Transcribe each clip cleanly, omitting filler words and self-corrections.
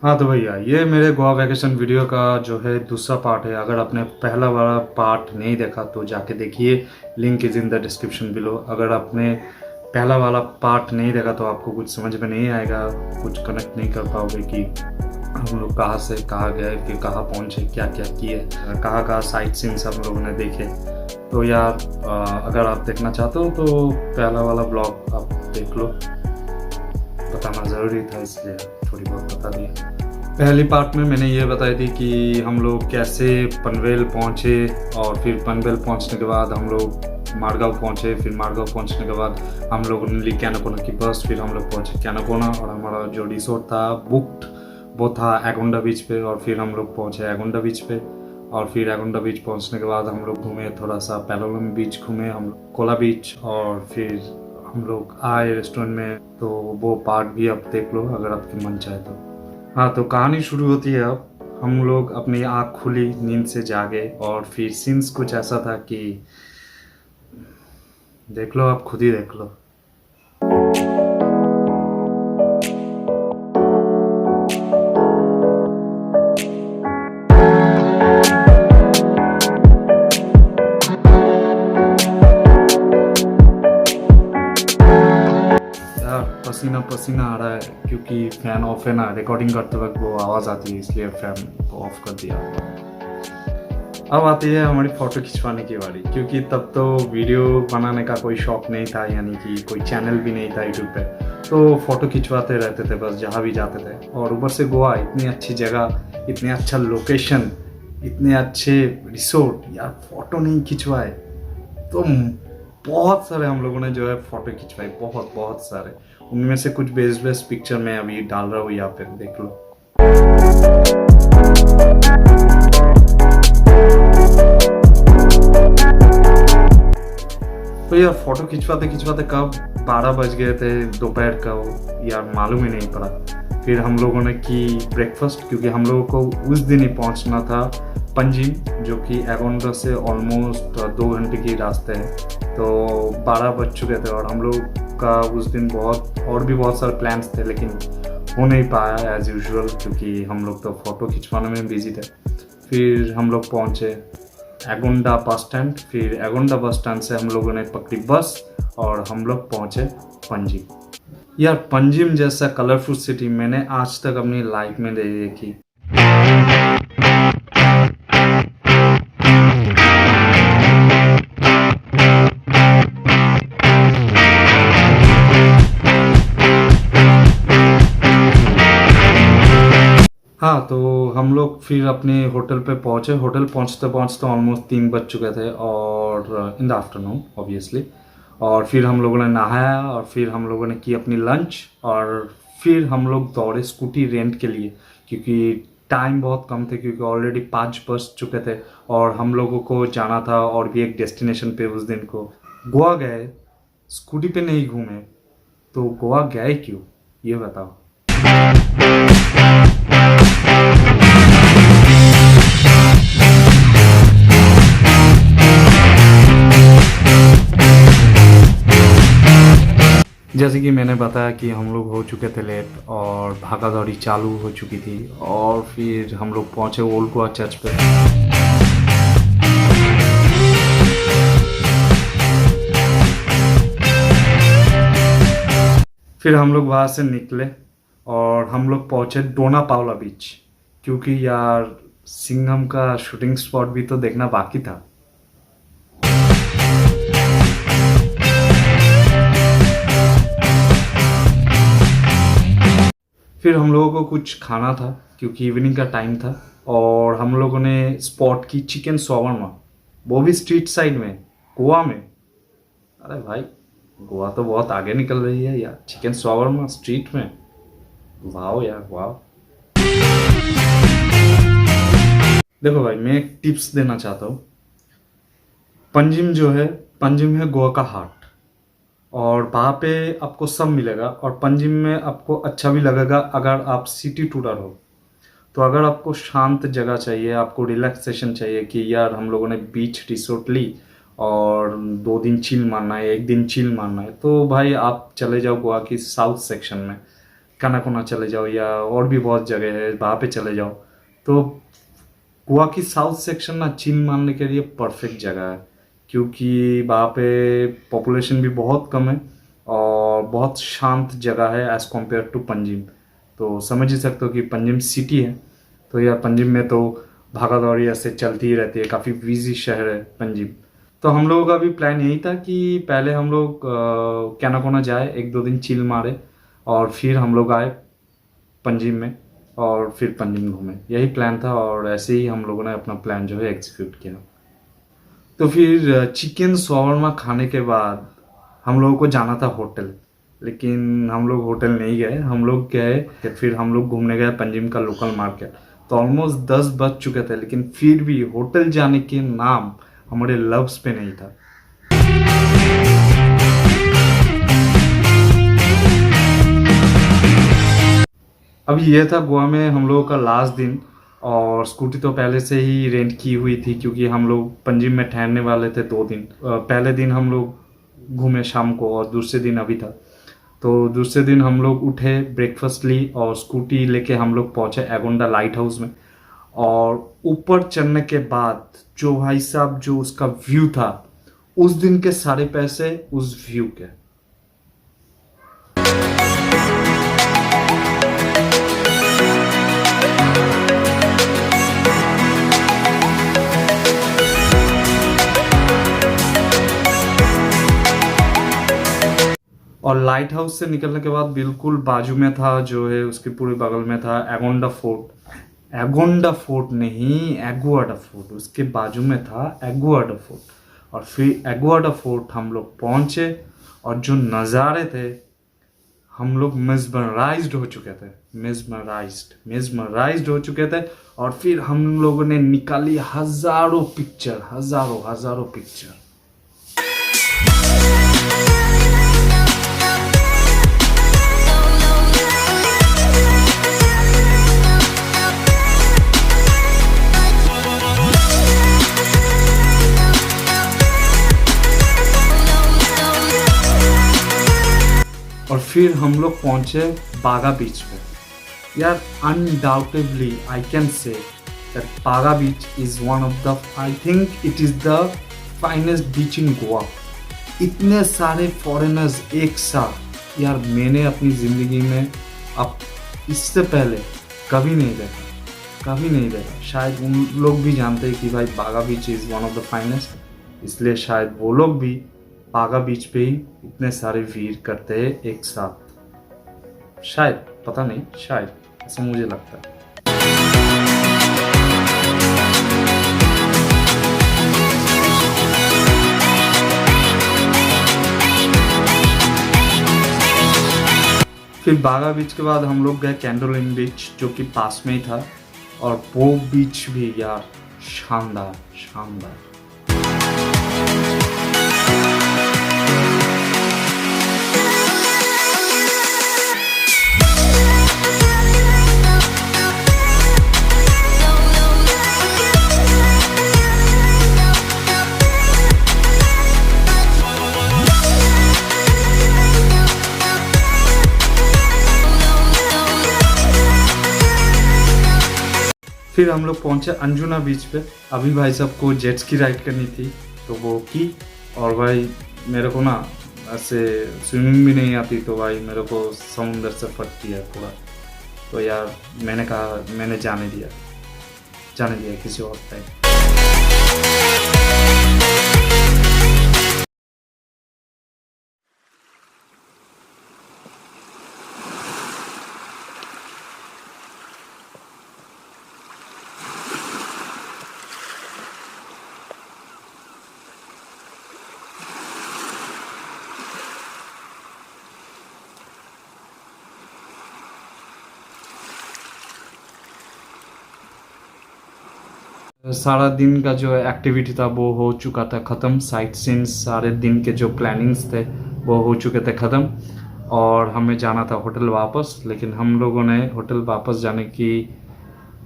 हाँ तो भैया, ये मेरे गोवा वैकेशन वीडियो का जो है दूसरा पार्ट है। अगर आपने पहला वाला पार्ट नहीं देखा तो जाके देखिए, link is in the description below. अगर आपने पहला वाला पार्ट नहीं देखा तो आपको कुछ समझ में नहीं आएगा, कुछ कनेक्ट नहीं कर पाओगे कि हम लोग कहाँ से कहाँ गए, फिर कहाँ पहुँचे, क्या क्या किए, कहाँ कहाँ साइट सीन्स हम लोगों ने देखे। तो यार अगर आप देखना चाहते हो तो पहला वाला ब्लॉग आप देख लो। बताना ज़रूरी था इसलिए थोड़ी बहुत बता दी। पहली पार्ट में मैंने ये बताई थी कि हम लोग कैसे पनवेल पहुँचे, और फिर पनवेल पहुँचने के बाद हम लोग मारगांव पहुँचे, फिर मारगांव पहुँचने के बाद हम लोगों ने ली कैनाकोना की बस, फिर हम लोग पहुँचे कैनाकोना और हमारा जो रिसोर्ट था बुक्ड वो था एगोंडा बीच पे, और फिर हम लोग पहुँचे एगोंडा बीच पे। और फिर एगोंडा बीच पहुँचने के बाद हम लोग घूमे थोड़ा सा, पैलोलम बीच घूमे हम लोग, कोला बीच, और फिर हम लोग आए रेस्टोरेंट में। तो वो पार्ट भी आप देख लो अगर आपकी मन चाहे तो। हाँ तो कहानी शुरू होती है अब। हम लोग अपनी आँख खुली, नींद से जागे, और फिर सीन्स कुछ ऐसा था कि देख लो, आप खुद ही देख लो। यार पसीना पसीना आ रहा है क्योंकि फैन ऑफ है ना, रिकॉर्डिंग करते वक्त वो आवाज़ आती है, इसलिए फैन ऑफ कर दिया। अब आती है हमारी फ़ोटो खिंचवाने की बारी, क्योंकि तब तो वीडियो बनाने का कोई शौक नहीं था, यानी कि कोई चैनल भी नहीं था यूट्यूब पे। तो फ़ोटो खिंचवाते रहते थे बस जहाँ भी जाते थे। और ऊपर से गोवा इतनी अच्छी जगह, इतने अच्छा लोकेशन, इतने अच्छे रिसोर्ट, यार फ़ोटो नहीं खिंचवाए तो बहुत सारे हम लोगों ने जो है फ़ोटो खिंचवाई, बहुत बहुत सारे। उनमें से कुछ बेस्ट बेस्ट पिक्चर मैं अभी डाल रहा हूँ यहाँ पे, देख लो। तो यार फोटो खिंचवाते खिंचवाते कब 12 बज गए थे दोपहर का, यार मालूम ही नहीं पड़ा। फिर हम लोगों ने की ब्रेकफास्ट, क्योंकि हम लोगों को उस दिन ही पहुंचना था पंजिम, जो कि एगोंडा से ऑलमोस्ट 2 घंटे की रास्ते है। तो 12 बज चुके थे और हम लोग का उस दिन बहुत और भी बहुत सारे प्लान्स थे, लेकिन हो नहीं पाया एज यूजुअल, क्योंकि हम लोग तो फ़ोटो खिंचवाने में बिजी थे। फिर हम लोग पहुँचे एगोंडा बस स्टैंड, फिर एगोंडा बस स्टैंड से हम लोगों ने पकड़ी बस और हम लोग पहुँचे पंजिम। यार पंजिम जैसा कलरफुल सिटी मैंने आज तक अपनी लाइफ में नहीं देखी। हाँ तो हम लोग फिर अपने होटल पे पहुँचे। होटल पहुँचते पहुँचते ऑलमोस्ट 3 बज चुके थे, और इन द आफ्टरनून ऑब्वियसली। और फिर हम लोगों ने नहाया, और फिर हम लोगों ने की अपनी लंच, और फिर हम लोग दौड़े स्कूटी रेंट के लिए, क्योंकि टाइम बहुत कम थे, क्योंकि ऑलरेडी 5 बज चुके थे और हम लोगों को जाना था और भी एक डेस्टिनेशन पे उस दिन को। गोवा गए, स्कूटी पे नहीं घूमे, तो गोवा गए क्यों, ये बताओ। जैसे कि मैंने बताया कि हम लोग हो चुके थे लेट, और भागा दौड़ी चालू हो चुकी थी, और फिर हम लोग पहुँचे ओल्ड गोवा चर्च पे। फिर हम लोग वहाँ से निकले और हम लोग पहुँचे डोना पावला बीच, क्योंकि यार सिंघम का शूटिंग स्पॉट भी तो देखना बाकी था। फिर हम लोगों को कुछ खाना था, क्योंकि इवनिंग का टाइम था, और हम लोगों ने स्पॉट की चिकन शॉवरमा, वो भी स्ट्रीट साइड में, गोवा में। अरे भाई, गोवा तो बहुत आगे निकल रही है यार, चिकन शॉवरमा स्ट्रीट में, वाह यार वाह। देखो भाई, मैं एक टिप्स देना चाहता हूँ। पंजिम जो है, पंजिम है गोवा का हार्ट, और वहाँ पे आपको सब मिलेगा, और पंजिम में आपको अच्छा भी लगेगा अगर आप सिटी टूरर हो। तो अगर आपको शांत जगह चाहिए, आपको रिलैक्सेशन चाहिए कि यार हम लोगों ने बीच रिसोर्ट ली और 2 दिन चिल मारना है, 1 दिन चिल मारना है, तो भाई आप चले जाओ गोवा की साउथ सेक्शन में। कानाकोना चले जाओ या और भी बहुत जगह है वहाँ पे चले जाओ। तो गोवा की साउथ सेक्शन ना चिल मारने के लिए परफेक्ट जगह है, क्योंकि वहाँ पे पॉपुलेशन भी बहुत कम है और बहुत शांत जगह है एज़ कम्पेयर टू पंजिम। तो समझ ही सकते हो कि पंजिम सिटी है, तो यार पंजिम में तो भागा दौड़ी ऐसे चलती ही रहती है, काफ़ी बिजी शहर है पंजिम। तो हम लोगों का भी प्लान यही था कि पहले हम लोग कैनाकोना जाए, एक दो दिन चिल मारे और फिर हम लोग आए पंजिम में और फिर पंजिम घूमे। यही प्लान था और ऐसे ही हम लोगों ने अपना प्लान जो है एग्जीक्यूट किया। तो फिर चिकन शॉर्मा खाने के बाद हम लोगों को जाना था होटल, लेकिन हम लोग होटल नहीं गए। हम लोग गए फिर हम लोग घूमने गए पंजिम का लोकल मार्केट। तो ऑलमोस्ट 10 बज चुके थे, लेकिन फिर भी होटल जाने के नाम हमारे लव्स पे नहीं था। अब ये था गोवा में हम लोगों का लास्ट दिन, और स्कूटी तो पहले से ही रेंट की हुई थी क्योंकि हम लोग पंजिम में ठहरने वाले थे 2 दिन। पहले दिन हम लोग घूमे शाम को और दूसरे दिन अभी था। तो दूसरे दिन हम लोग उठे, ब्रेकफास्ट ली और स्कूटी लेके हम लोग पहुंचे एगोंडा लाइट हाउस में। और ऊपर चढ़ने के बाद जो भाई साहब जो उसका व्यू था, उस दिन के सारे पैसे उस व्यू के। और लाइट हाउस से निकलने के बाद बिल्कुल बाजू में था जो है, उसके पूरे बगल में था एगोंडा फोर्ट। एगोंडा फोर्ट नहीं, एगुआडा फोर्ट, उसके बाजू में था एगुआडा फोर्ट। और फिर एगुआडा फोर्ट हम लोग पहुंचे और जो नज़ारे थे, हम लोग मेस्मराइज्ड हो चुके थे, मेस्मराइज्ड हो चुके थे। और फिर हम लोगों ने निकाली हजारों पिक्चर, हजारों पिक्चर। और फिर हम लोग पहुंचे बागा बीच पे। यार undoubtedly I can say that Baga beach is one of the, I think it is the finest beach in Goa. इतने सारे फॉरेनर्स एक साथ, यार मैंने अपनी ज़िंदगी में अब इससे पहले कभी नहीं देखा। शायद उन लोग भी जानते हैं कि भाई बागा beach is one of the finest, इसलिए शायद वो लोग भी बागा बीच पे ही इतने सारे वीर करते हैं एक साथ। शायद, पता नहीं, शायद ऐसा मुझे लगता है। फिर बागा बीच के बाद हम लोग गए कैंडोलिन बीच, जो कि पास में ही था। और वो बीच भी यार शानदार। फिर हम लोग पहुंचे अंजुना बीच पे। अभी भाई साहब को जेट्स की राइड करनी थी तो वो की। और भाई मेरे को ना ऐसे स्विमिंग भी नहीं आती, तो भाई मेरे को समुंदर से फटती है थोड़ा। तो यार मैंने कहा, मैंने जाने दिया किसी और टाइम। सारा दिन का जो एक्टिविटी था वो हो चुका था ख़त्म। साइट सीन्स, सारे दिन के जो प्लानिंग्स थे वो हो चुके थे ख़त्म। और हमें जाना था होटल वापस, लेकिन हम लोगों ने होटल वापस जाने की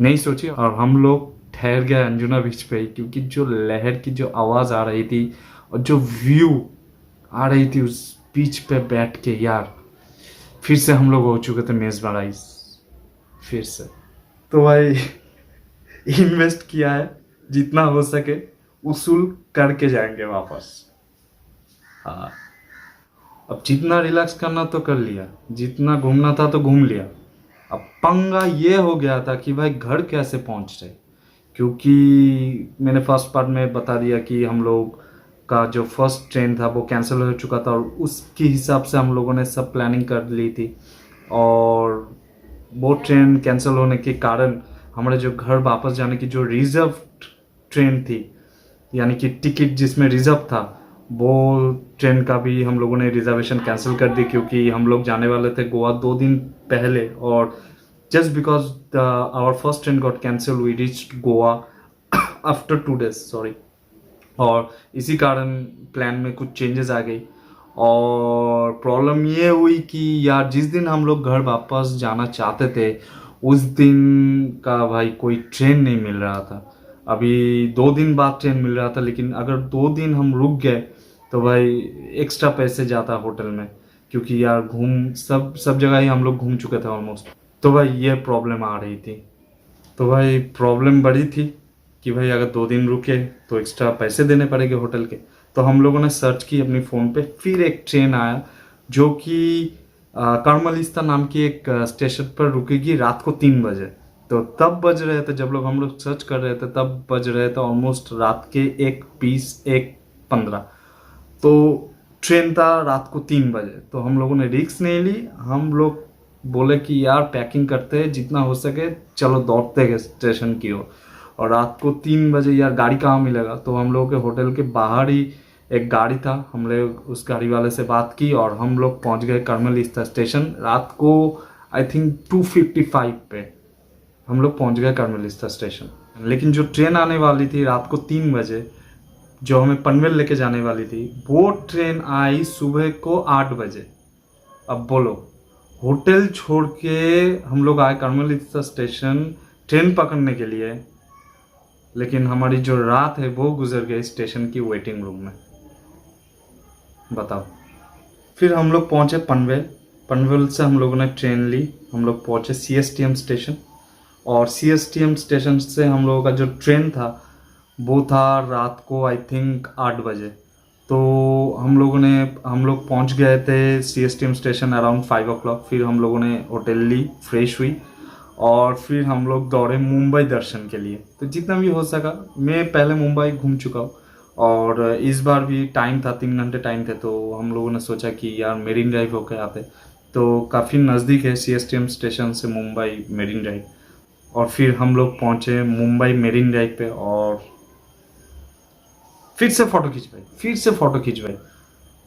नहीं सोची और हम लोग ठहर गए अंजुना बीच पे ही, क्योंकि जो लहर की जो आवाज़ आ रही थी और जो व्यू आ रही थी उस बीच पे बैठ के, यार फिर से हम लोग हो चुके थे मेजमराइज फिर से। तो भाई इन्वेस्ट किया है, जितना हो सके उसूल करके जाएंगे वापस। हाँ, अब जितना रिलैक्स करना तो कर लिया, जितना घूमना था तो घूम लिया। अब पंगा ये हो गया था कि भाई घर कैसे पहुंच रहे, क्योंकि मैंने फर्स्ट पार्ट में बता दिया कि हम लोग का जो फर्स्ट ट्रेन था वो कैंसिल हो चुका था, और उसके हिसाब से हम लोगों ने सब प्लानिंग कर ली थी। और वो ट्रेन कैंसिल होने के कारण हमारे जो घर वापस जाने की जो रिजर्व ट्रेन थी, यानी कि टिकट जिसमें रिजर्व था, वो ट्रेन का भी हम लोगों ने रिजर्वेशन कैंसिल कर दी, क्योंकि हम लोग जाने वाले थे गोवा 2 दिन पहले। और just because our first train got cancelled we reached Goa after 2 days, sorry. और इसी कारण प्लान में कुछ चेंजेस आ गई, और प्रॉब्लम ये हुई कि यार जिस दिन हम लोग घर वापस जाना चाहते थे उस दिन का भाई कोई ट्रेन नहीं मिल रहा था। अभी 2 दिन बाद ट्रेन मिल रहा था, लेकिन अगर 2 दिन हम रुक गए तो भाई एक्स्ट्रा पैसे जाता होटल में, क्योंकि यार सब जगह ही हम लोग घूम चुके थे ऑलमोस्ट। तो भाई ये प्रॉब्लम आ रही थी। तो भाई प्रॉब्लम बड़ी थी कि भाई अगर 2 दिन रुके तो एक्स्ट्रा पैसे देने पड़ेंगे होटल के। तो हम लोगों ने सर्च की अपनी फ़ोन पे, फिर एक ट्रेन आया जो कि करमलिस्ता नाम की एक स्टेशन पर रुकेगी रात को 3 बजे। तो तब बज रहे थे, जब हम लोग सर्च कर रहे थे तब बज रहे थे ऑलमोस्ट रात के 1:20 1:15। तो ट्रेन था रात को 3 बजे। तो हम लोगों ने रिस्क नहीं ली, हम लोग बोले कि यार पैकिंग करते हैं जितना हो सके, चलो दौड़ते हैं स्टेशन की ओर। और रात को 3 बजे यार गाड़ी कहाँ मिलेगा, तो हम लोग के होटल के बाहर ही एक गाड़ी था, हम लोग उस गाड़ी वाले से बात की और हम लोग पहुंच गए करमलिस्ता स्टेशन। रात को आई थिंक 2:55 पे हम लोग पहुंच गए करमलिस्ता स्टेशन। लेकिन जो ट्रेन आने वाली थी रात को 3 बजे, जो हमें पनवेल लेके जाने वाली थी, वो ट्रेन आई सुबह को 8 बजे। अब बोलो, होटल छोड़ के हम लोग आए करमलिस्ता स्टेशन ट्रेन पकड़ने के लिए, लेकिन हमारी जो रात है वो गुजर गई स्टेशन की वेटिंग रूम में। बताओ। फिर हम लोग पहुंचे पनवेल। पनवेल से हम लोगों ने ट्रेन ली, हम लोग पहुंचे CSTM स्टेशन। और CSTM स्टेशन से हम लोगों का जो ट्रेन था वो था रात को आई थिंक 8 बजे। तो हम लोग पहुंच गए थे CSTM स्टेशन अराउंड 5 o'clock। फिर हम लोगों ने होटल ली, फ्रेश हुई और फिर हम लोग दौड़े मुंबई दर्शन के लिए। तो जितना भी हो सका, मैं पहले मुंबई घूम चुका हूँ और इस बार भी टाइम था, 3 घंटे टाइम थे। तो हम लोगों ने सोचा कि यार मेरीन ड्राइव होकर आते, तो काफ़ी नज़दीक है CSTM स्टेशन से मुंबई मेरीन ड्राइव। और फिर हम लोग पहुँचे मुंबई मेरीन ड्राइव पे और फिर से फ़ोटो खिंचवाई।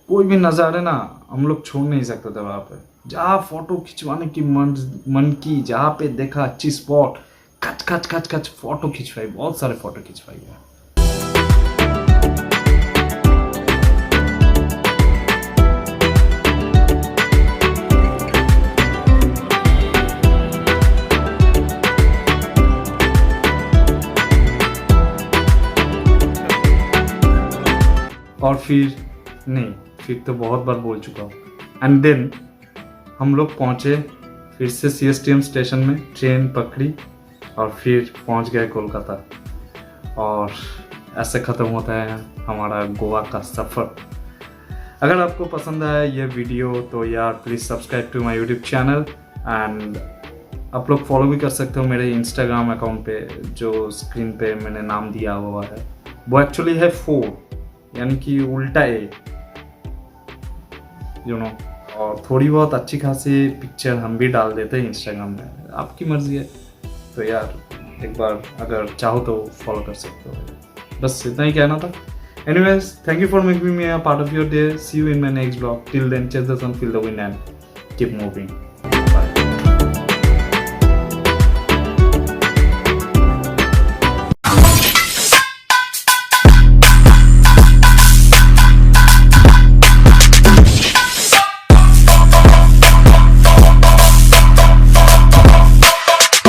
कोई भी नज़ारे ना हम लोग छोड़ नहीं सकते थे वहाँ पे। जहाँ फ़ोटो खिंचवाने की मन की, जहाँ पे देखा अच्छी स्पॉट, कच फ़ोटो खिंचवाई, बहुत सारे फ़ोटो खिंचवाई है। और फिर तो बहुत बार बोल चुका हूँ। एंड देन हम लोग पहुँचे फिर से CSTM स्टेशन में, ट्रेन पकड़ी और फिर पहुँच गए कोलकाता। और ऐसे ख़त्म होता है हमारा गोवा का सफ़र। अगर आपको पसंद आया ये वीडियो तो यार please subscribe to my YouTube channel. And आप लोग फॉलो भी कर सकते हो मेरे इंस्टाग्राम अकाउंट पे, जो स्क्रीन पे मैंने नाम दिया हुआ है। वो एक्चुअली है 4, यानी कि उल्टा ए, यू नो। और थोड़ी बहुत अच्छी खासी पिक्चर हम भी डाल देते हैं इंस्टाग्राम में, आपकी मर्जी है। तो यार एक बार अगर चाहो तो फॉलो कर सकते हो। बस इतना ही कहना था। Anyways, thank you for making me a part of your day. See you in my next blog. Till then, chase the sun, feel the wind and keep moving.